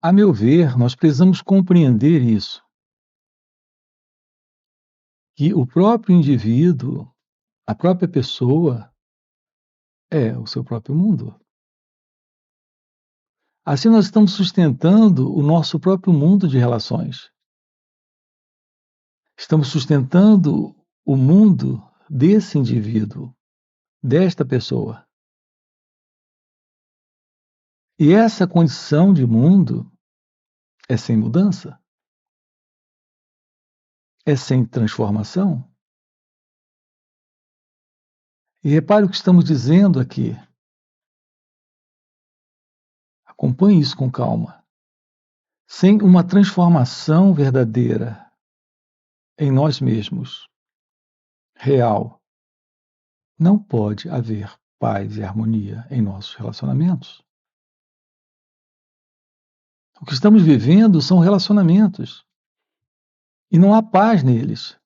A meu ver, nós precisamos compreender isso, que o próprio indivíduo, a própria pessoa, é o seu próprio mundo. Assim, nós estamos sustentando o nosso próprio mundo de relações. Estamos sustentando o mundo desse indivíduo, desta pessoa. E essa condição de mundo é sem mudança, é sem transformação. E repare o que estamos dizendo aqui. Acompanhe isso com calma. Sem uma transformação verdadeira em nós mesmos, real, não pode haver paz e harmonia em nossos relacionamentos. O que estamos vivendo são relacionamentos e não há paz neles.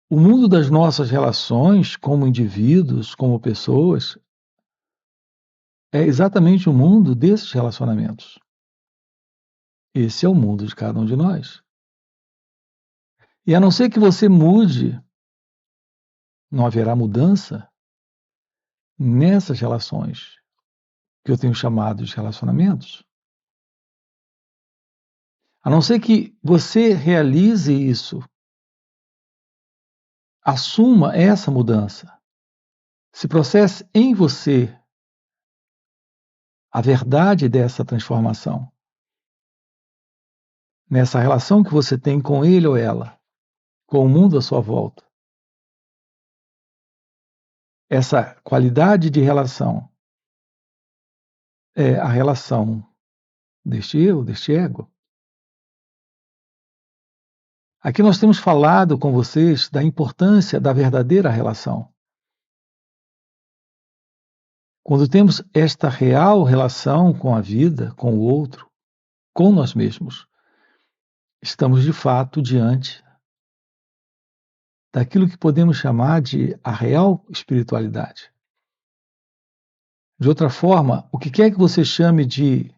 O mundo das nossas relações, como indivíduos, como pessoas, é exatamente o mundo desses relacionamentos. Esse é o mundo de cada um de nós. E a não ser que você mude, não haverá mudança nessas relações, que eu tenho chamado de relacionamentos. A não ser que você realize isso, assuma essa mudança, se processe em você a verdade dessa transformação, nessa relação que você tem com ele ou ela, com o mundo à sua volta. Essa qualidade de relação é a relação deste eu, deste ego. Aqui nós temos falado com vocês da importância da verdadeira relação. Quando temos esta real relação com a vida, com o outro, com nós mesmos, estamos de fato diante daquilo que podemos chamar de a real espiritualidade. De outra forma, o que quer que você chame de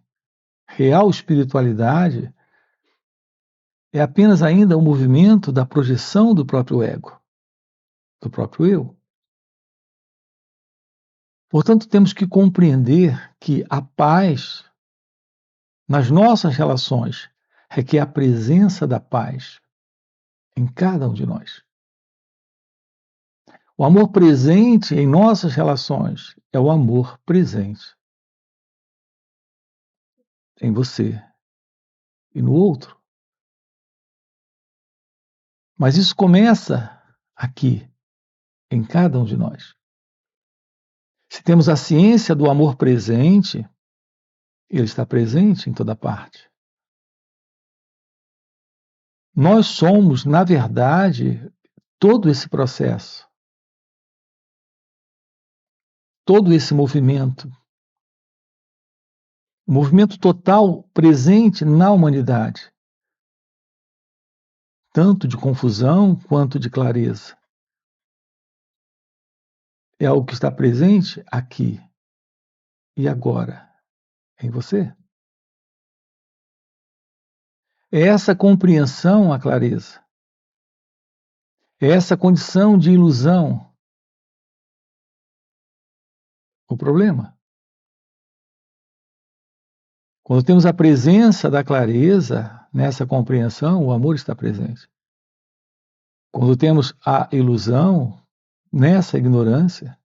real espiritualidade é apenas ainda o movimento da projeção do próprio ego, do próprio eu. Portanto, temos que compreender que a paz nas nossas relações requer a presença da paz em cada um de nós. O amor presente em nossas relações é o amor presente em você e no outro. Mas isso começa aqui, em cada um de nós. Se temos a ciência do amor presente, ele está presente em toda parte. Nós somos, na verdade, todo esse processo, todo esse movimento, o movimento total presente na humanidade, tanto de confusão quanto de clareza. É algo que está presente aqui e agora, em você. É essa compreensão a clareza. É essa condição de ilusão o problema. Quando temos a presença da clareza nessa compreensão, o amor está presente. Quando temos a ilusão nessa ignorância,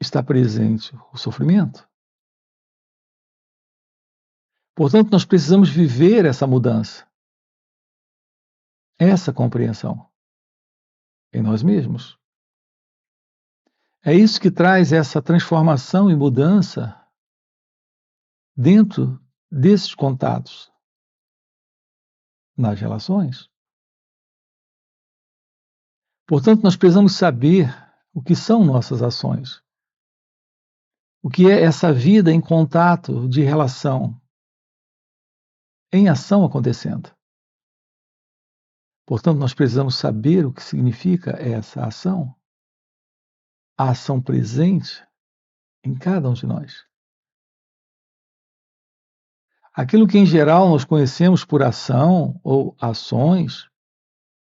está presente o sofrimento. Portanto, nós precisamos viver essa mudança, essa compreensão em nós mesmos. É isso que traz essa transformação e mudança dentro desses contatos nas relações. Portanto, nós precisamos saber o que são nossas ações. O que é essa vida em contato de relação, em ação acontecendo. Portanto, nós precisamos saber o que significa essa ação, a ação presente em cada um de nós. Aquilo que em geral nós conhecemos por ação ou ações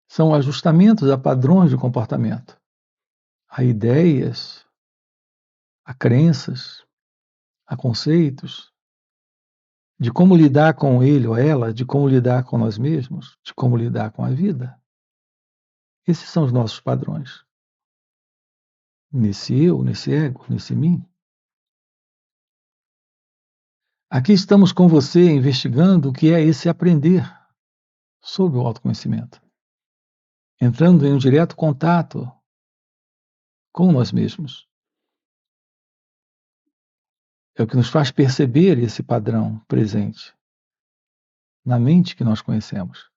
são ajustamentos a padrões de comportamento, a ideias, a crenças, a conceitos, de como lidar com ele ou ela, de como lidar com nós mesmos, de como lidar com a vida. Esses são os nossos padrões. Nesse eu, nesse ego, nesse mim. Aqui estamos com você investigando o que é esse aprender sobre o autoconhecimento, entrando em um direto contato com nós mesmos. É o que nos faz perceber esse padrão presente na mente que nós conhecemos,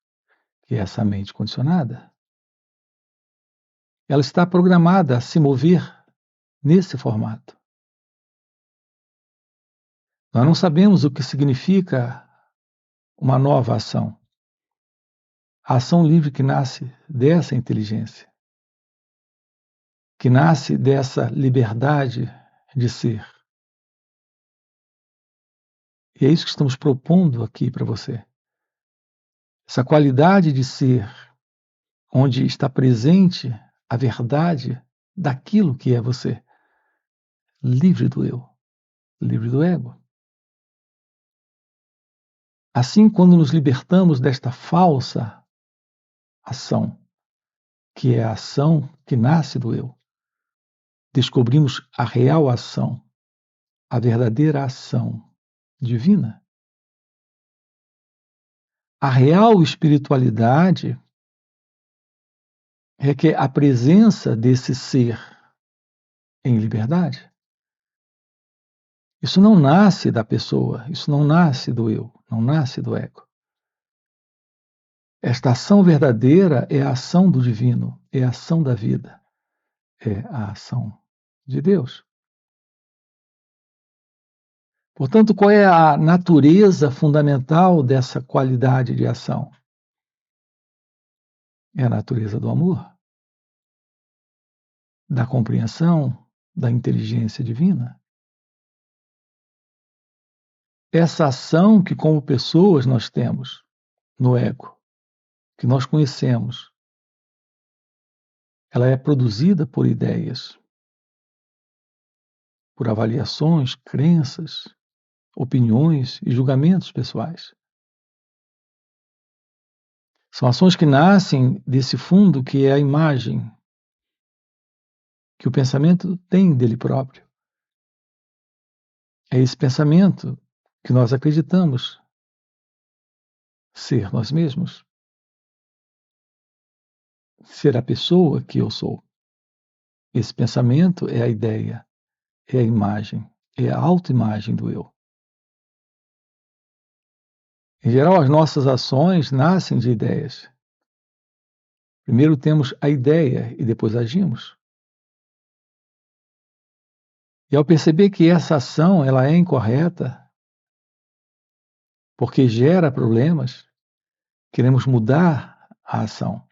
que é essa mente condicionada. Ela está programada a se mover nesse formato. Nós não sabemos o que significa uma nova ação. A ação livre que nasce dessa inteligência, que nasce dessa liberdade de ser. E é isso que estamos propondo aqui para você. Essa qualidade de ser, onde está presente a verdade daquilo que é você, livre do eu, livre do ego. Assim, quando nos libertamos desta falsa ação, que é a ação que nasce do eu, descobrimos a real ação, a verdadeira ação divina. A real espiritualidade requer a presença desse ser em liberdade. Isso não nasce da pessoa, isso não nasce do eu, não nasce do ego. Esta ação verdadeira é a ação do divino, é a ação da vida, é a ação de Deus. Portanto, qual é a natureza fundamental dessa qualidade de ação? É a natureza do amor, da compreensão, da inteligência divina. Essa ação que, como pessoas, nós temos no ego, que nós conhecemos, ela é produzida por ideias, por avaliações, crenças, opiniões e julgamentos pessoais. São ações que nascem desse fundo que é a imagem que o pensamento tem dele próprio. É esse pensamento que nós acreditamos ser nós mesmos, ser a pessoa que eu sou. Esse pensamento é a ideia, é a imagem, é a autoimagem do eu. Em geral, as nossas ações nascem de ideias. Primeiro temos a ideia e depois agimos. E ao perceber que essa ação ela é incorreta, porque gera problemas, queremos mudar a ação.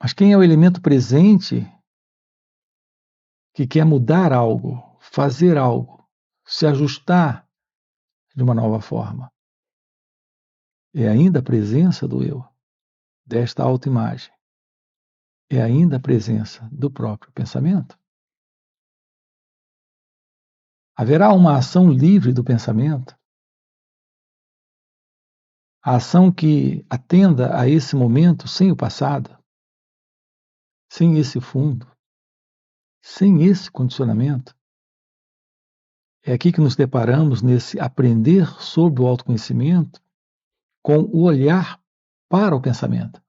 Mas quem é o elemento presente que quer mudar algo, fazer algo, se ajustar de uma nova forma? É ainda a presença do eu, desta autoimagem. É ainda a presença do próprio pensamento. Haverá uma ação livre do pensamento? A ação que atenda a esse momento sem o passado, sem esse fundo, sem esse condicionamento. É aqui que nos deparamos nesse aprender sobre o autoconhecimento com o olhar para o pensamento,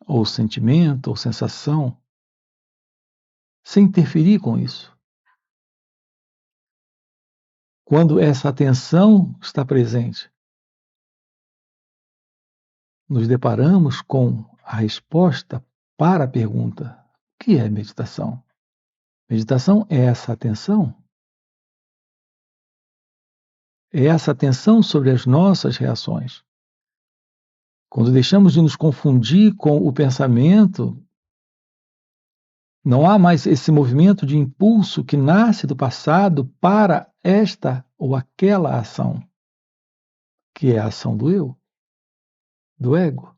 ou sentimento, ou sensação, sem interferir com isso. Quando essa atenção está presente, nos deparamos com a resposta para a pergunta: o que é meditação? Meditação é essa atenção. É essa atenção sobre as nossas reações. Quando deixamos de nos confundir com o pensamento Não há mais esse movimento de impulso que nasce do passado para esta ou aquela ação, que é a ação do eu, do ego,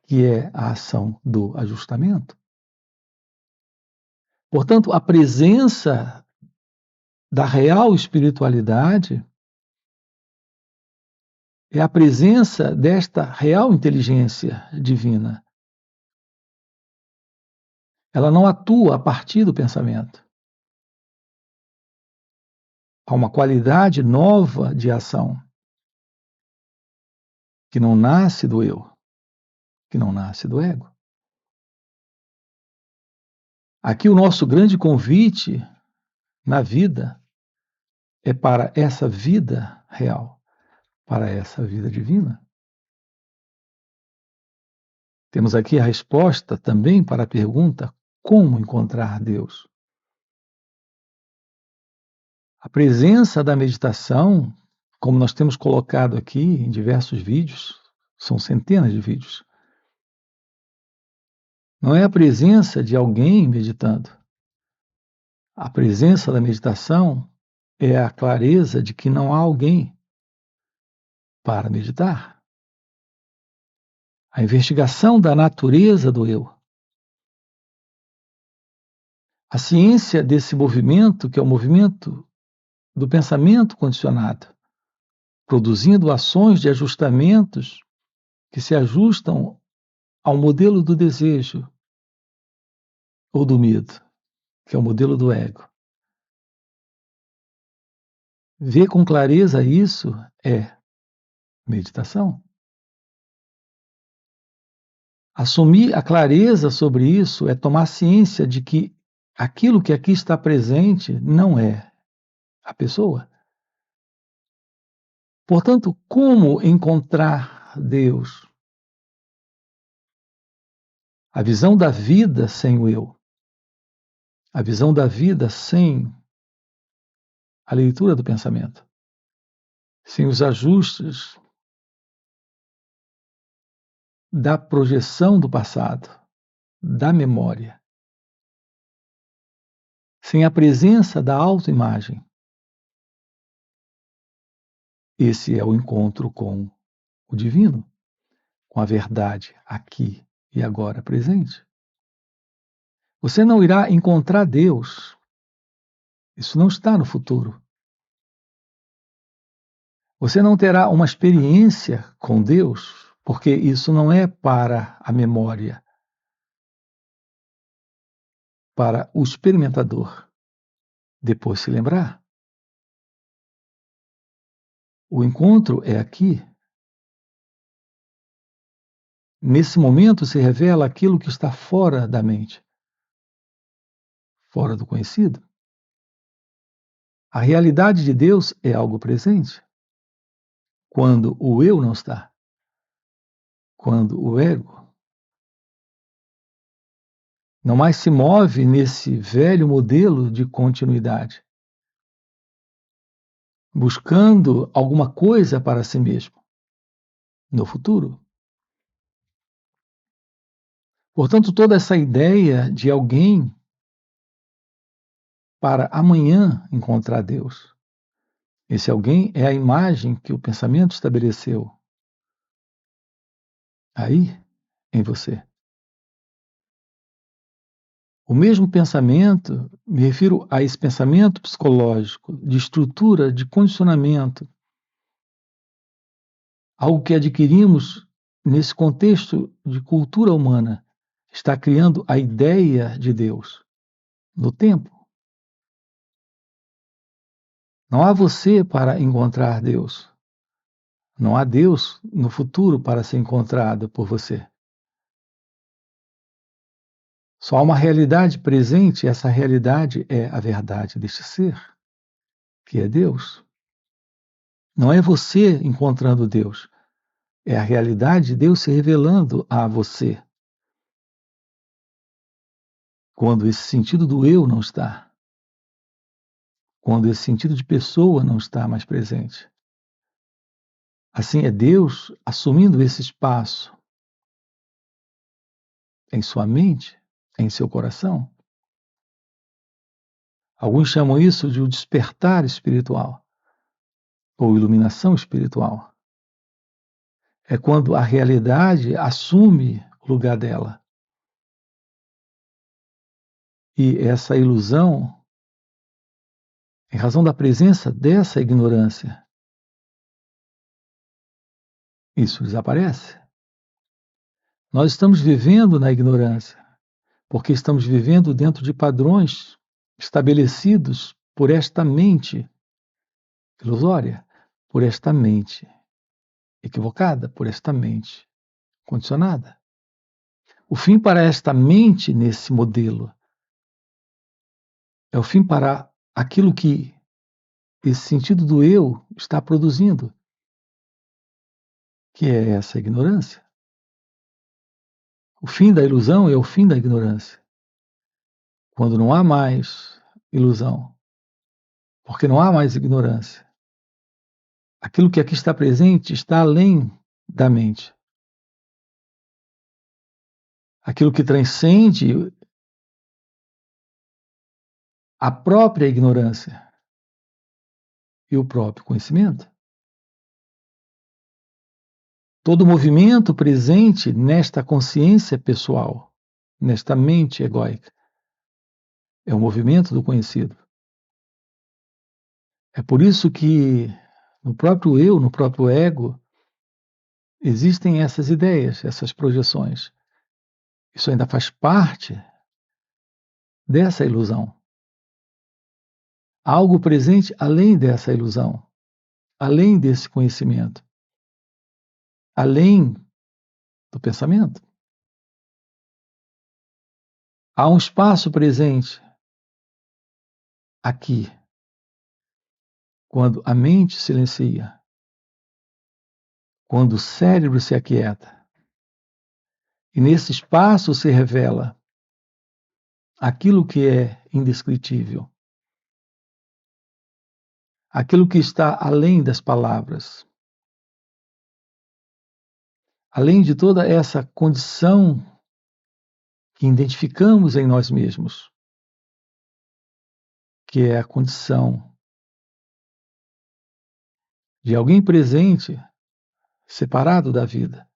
que é a ação do ajustamento. Portanto, a presença da real espiritualidade é a presença desta real inteligência divina. Ela não atua a partir do pensamento. Há uma qualidade nova de ação que não nasce do eu, que não nasce do ego. Aqui o nosso grande convite na vida é para essa vida real, para essa vida divina. Temos aqui a resposta também para a pergunta: como encontrar Deus? A presença da meditação, como nós temos colocado aqui em diversos vídeos, são centenas de vídeos, não é a presença de alguém meditando. A presença da meditação é a clareza de que não há alguém para meditar. A investigação da natureza do eu. A ciência desse movimento, que é o movimento do pensamento condicionado, produzindo ações de ajustamentos que se ajustam ao modelo do desejo ou do medo, que é o modelo do ego. Ver com clareza isso é meditação. Assumir a clareza sobre isso é tomar ciência de que aquilo que aqui está presente não é a pessoa. Portanto, como encontrar Deus? A visão da vida sem o eu. A visão da vida sem a leitura do pensamento. Sem os ajustes da projeção do passado, da memória. Sem a presença da autoimagem. Esse é o encontro com o divino, com a verdade aqui e agora presente. Você não irá encontrar Deus. Isso não está no futuro. Você não terá uma experiência com Deus, porque isso não é para a memória, para o experimentador depois se lembrar. O encontro é aqui. Nesse momento se revela aquilo que está fora da mente, fora do conhecido. A realidade de Deus é algo presente. Quando o eu não está, quando o ego não mais se move nesse velho modelo de continuidade, buscando alguma coisa para si mesmo no futuro. Portanto, toda essa ideia de alguém para amanhã encontrar Deus, esse alguém é a imagem que o pensamento estabeleceu aí em você. O mesmo pensamento, me refiro a esse pensamento psicológico, de estrutura, de condicionamento, algo que adquirimos nesse contexto de cultura humana, está criando a ideia de Deus no tempo. Não há você para encontrar Deus. Não há Deus no futuro para ser encontrado por você. Só há uma realidade presente, e essa realidade é a verdade deste ser, que é Deus. Não é você encontrando Deus, é a realidade de Deus se revelando a você. Quando esse sentido do eu não está, quando esse sentido de pessoa não está mais presente. Assim é Deus assumindo esse espaço em sua mente, em seu coração. Alguns chamam isso de o despertar espiritual ou iluminação espiritual. É quando a realidade assume o lugar dela. E essa ilusão, em razão da presença dessa ignorância, isso desaparece. Nós estamos vivendo na ignorância, porque estamos vivendo dentro de padrões estabelecidos por esta mente ilusória, por esta mente equivocada, por esta mente condicionada. O fim para esta mente nesse modelo é o fim para aquilo que esse sentido do eu está produzindo, que é essa ignorância. O fim da ilusão é o fim da ignorância. Quando não há mais ilusão, porque não há mais ignorância. Aquilo que aqui está presente está além da mente. Aquilo que transcende a própria ignorância e o próprio conhecimento. Todo movimento presente nesta consciência pessoal, nesta mente egóica, é o movimento do conhecido. É por isso que no próprio eu, no próprio ego, existem essas ideias, essas projeções. Isso ainda faz parte dessa ilusão. Algo presente além dessa ilusão, além desse conhecimento, além do pensamento. Há um espaço presente aqui, quando a mente silencia, quando o cérebro se aquieta. E nesse espaço se revela aquilo que é indescritível, aquilo que está além das palavras, além de toda essa condição que identificamos em nós mesmos, que é a condição de alguém presente, separado da vida,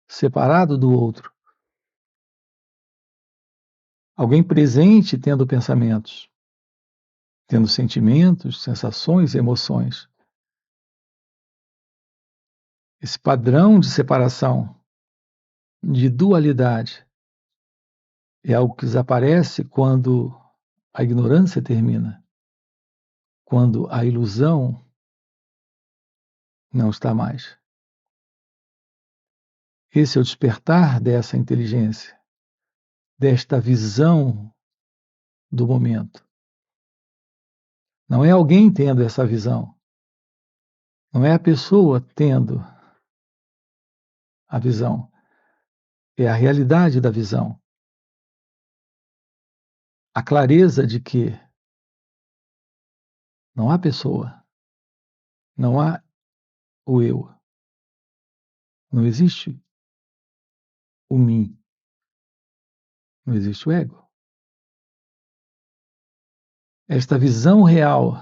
separado do outro. Alguém presente tendo pensamentos, tendo sentimentos, sensações, emoções. Esse padrão de separação, de dualidade, é algo que desaparece quando a ignorância termina, quando a ilusão não está mais. Esse é o despertar dessa inteligência, desta visão do momento. Não é alguém tendo essa visão, não é a pessoa tendo a visão, é a realidade da visão. A clareza de que não há pessoa, não há o eu, não existe o mim, não existe o ego. Esta visão real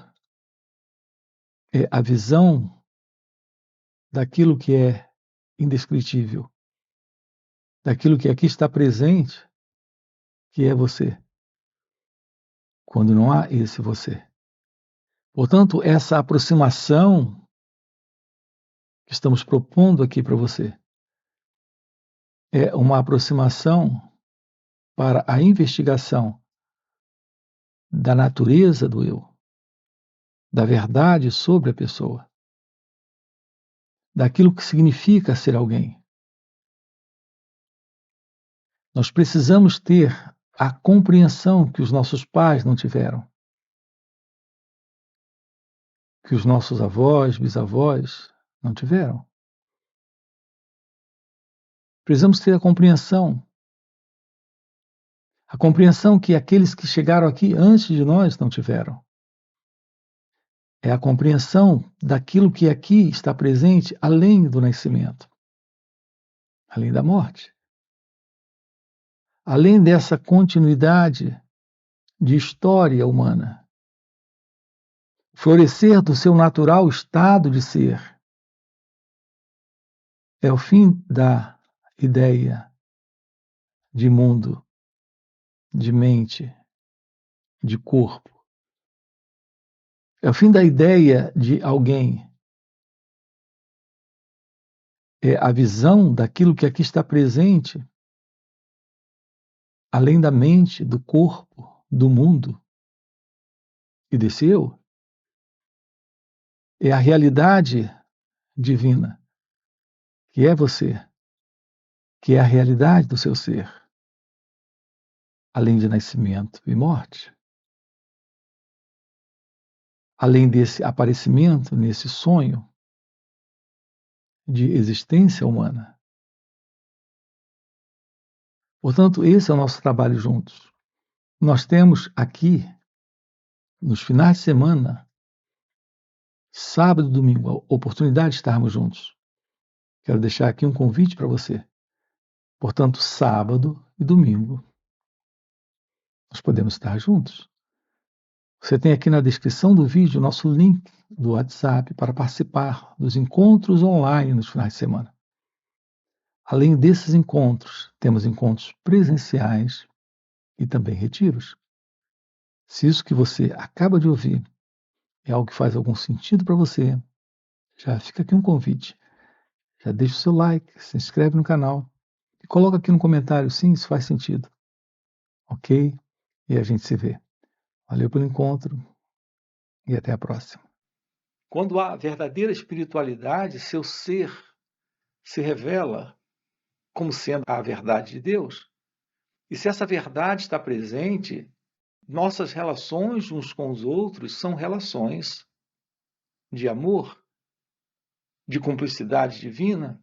é a visão daquilo que é indescritível, daquilo que aqui está presente, que é você, quando não há esse você. Portanto, essa aproximação que estamos propondo aqui para você é uma aproximação para a investigação da natureza do eu, da verdade sobre a pessoa, daquilo que significa ser alguém. Nós precisamos ter a compreensão que os nossos pais não tiveram, que os nossos avós, bisavós não tiveram. Precisamos ter a compreensão que aqueles que chegaram aqui antes de nós não tiveram. É a compreensão daquilo que aqui está presente além do nascimento, além da morte. além dessa continuidade de história humana, florescer do seu natural estado de ser, é o fim da ideia de mundo, de mente, de corpo. É o fim da ideia de alguém. É a visão daquilo que aqui está presente, além da mente, do corpo, do mundo e desse eu. É a realidade divina, que é você, que é a realidade do seu ser, além de nascimento e morte. Além desse aparecimento, nesse sonho de existência humana. Portanto, esse é o nosso trabalho juntos. Nós temos aqui, nos finais de semana, sábado e domingo, a oportunidade de estarmos juntos. Quero deixar aqui um convite para você. Portanto, sábado e domingo, nós podemos estar juntos. Você tem aqui na descrição do vídeo o nosso link do WhatsApp para participar dos encontros online nos finais de semana. Além desses encontros, temos encontros presenciais e também retiros. Se isso que você acaba de ouvir é algo que faz algum sentido para você, já fica aqui um convite. Já deixa o seu like, se inscreve no canal e coloca aqui no comentário, sim, isso faz sentido. Ok? E a gente se vê. Valeu pelo encontro e até a próxima. Quando há verdadeira espiritualidade, seu ser se revela como sendo a verdade de Deus. E se essa verdade está presente, nossas relações uns com os outros são relações de amor, de cumplicidade divina,